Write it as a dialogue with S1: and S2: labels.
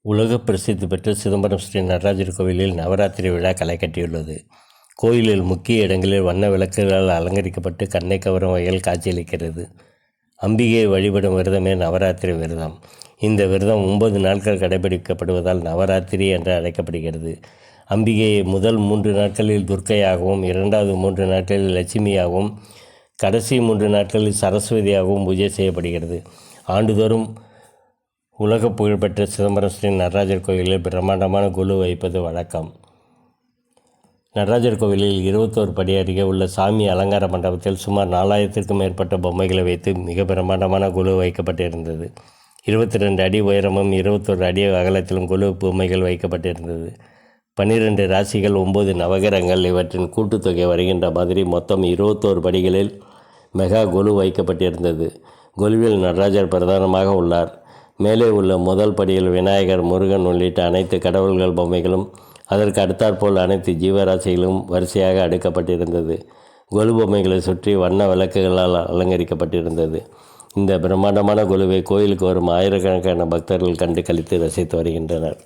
S1: உலக பிரசித்தி பெற்ற சிதம்பரம் ஸ்ரீ நடராஜர் கோவிலில் நவராத்திரி விழா களை கட்டியுள்ளது. கோயிலில் முக்கிய இடங்களில் வண்ண விளக்குகளால் அலங்கரிக்கப்பட்டு கண்ணை கவரும் வகையில் காட்சியளிக்கிறது. அம்பிகையை வழிபடும் விரதமே நவராத்திரி விரதம். இந்த விரதம் 9 நாட்கள் கடைபிடிக்கப்படுவதால் நவராத்திரி என்று அழைக்கப்படுகிறது. அம்பிகையை முதல் 3 நாட்களில் துர்க்கையாகவும், இரண்டாவது 3 நாட்களில் லட்சுமியாகவும், கடைசி 3 நாட்களில் சரஸ்வதியாகவும் பூஜை செய்யப்படுகிறது. ஆண்டுதோறும் உலக புகழ்பெற்ற சிதம்பரம் ஸ்ரீ நடராஜர் கோயிலில் பிரம்மாண்டமான கொலு வைப்பது வழக்கம். நடராஜர் கோவிலில் 21 படி அருகே உள்ள சாமி அலங்கார மண்டபத்தில் சுமார் 4000க்கும் மேற்பட்ட பொம்மைகளை வைத்து மிக பிரம்மாண்டமான கொலு வைக்கப்பட்டிருந்தது. 22 அடி உயரமும் 21 அடி அகலத்திலும் கொலு பொம்மைகள் வைக்கப்பட்டிருந்தது. 12 ராசிகள், 9 நவகிரகங்கள் இவற்றின் கூட்டுத்தொகை வருகின்ற மாதிரி மொத்தம் 21 படிகளில் மெகா கொலு வைக்கப்பட்டிருந்தது. கொலுவில் நடராஜர் பிரதானமாக உள்ளார். மேலே உள்ள முதல் படியில் விநாயகர், முருகன் உள்ளிட்ட அனைத்து கடவுள்கள் பொம்மைகளும், அதற்கு அடுத்தாற்போல் அனைத்து ஜீவராசிகளும் வரிசையாக அடுக்கப்பட்டிருந்தது. கொலு பொம்மைகளை சுற்றி வண்ண விளக்குகளால் அலங்கரிக்கப்பட்டிருந்தது. இந்த பிரம்மாண்டமான கொலுவை கோயிலுக்கு வரும் ஆயிரக்கணக்கான பக்தர்கள் கண்டு களித்து ரசித்து வருகின்றனர்.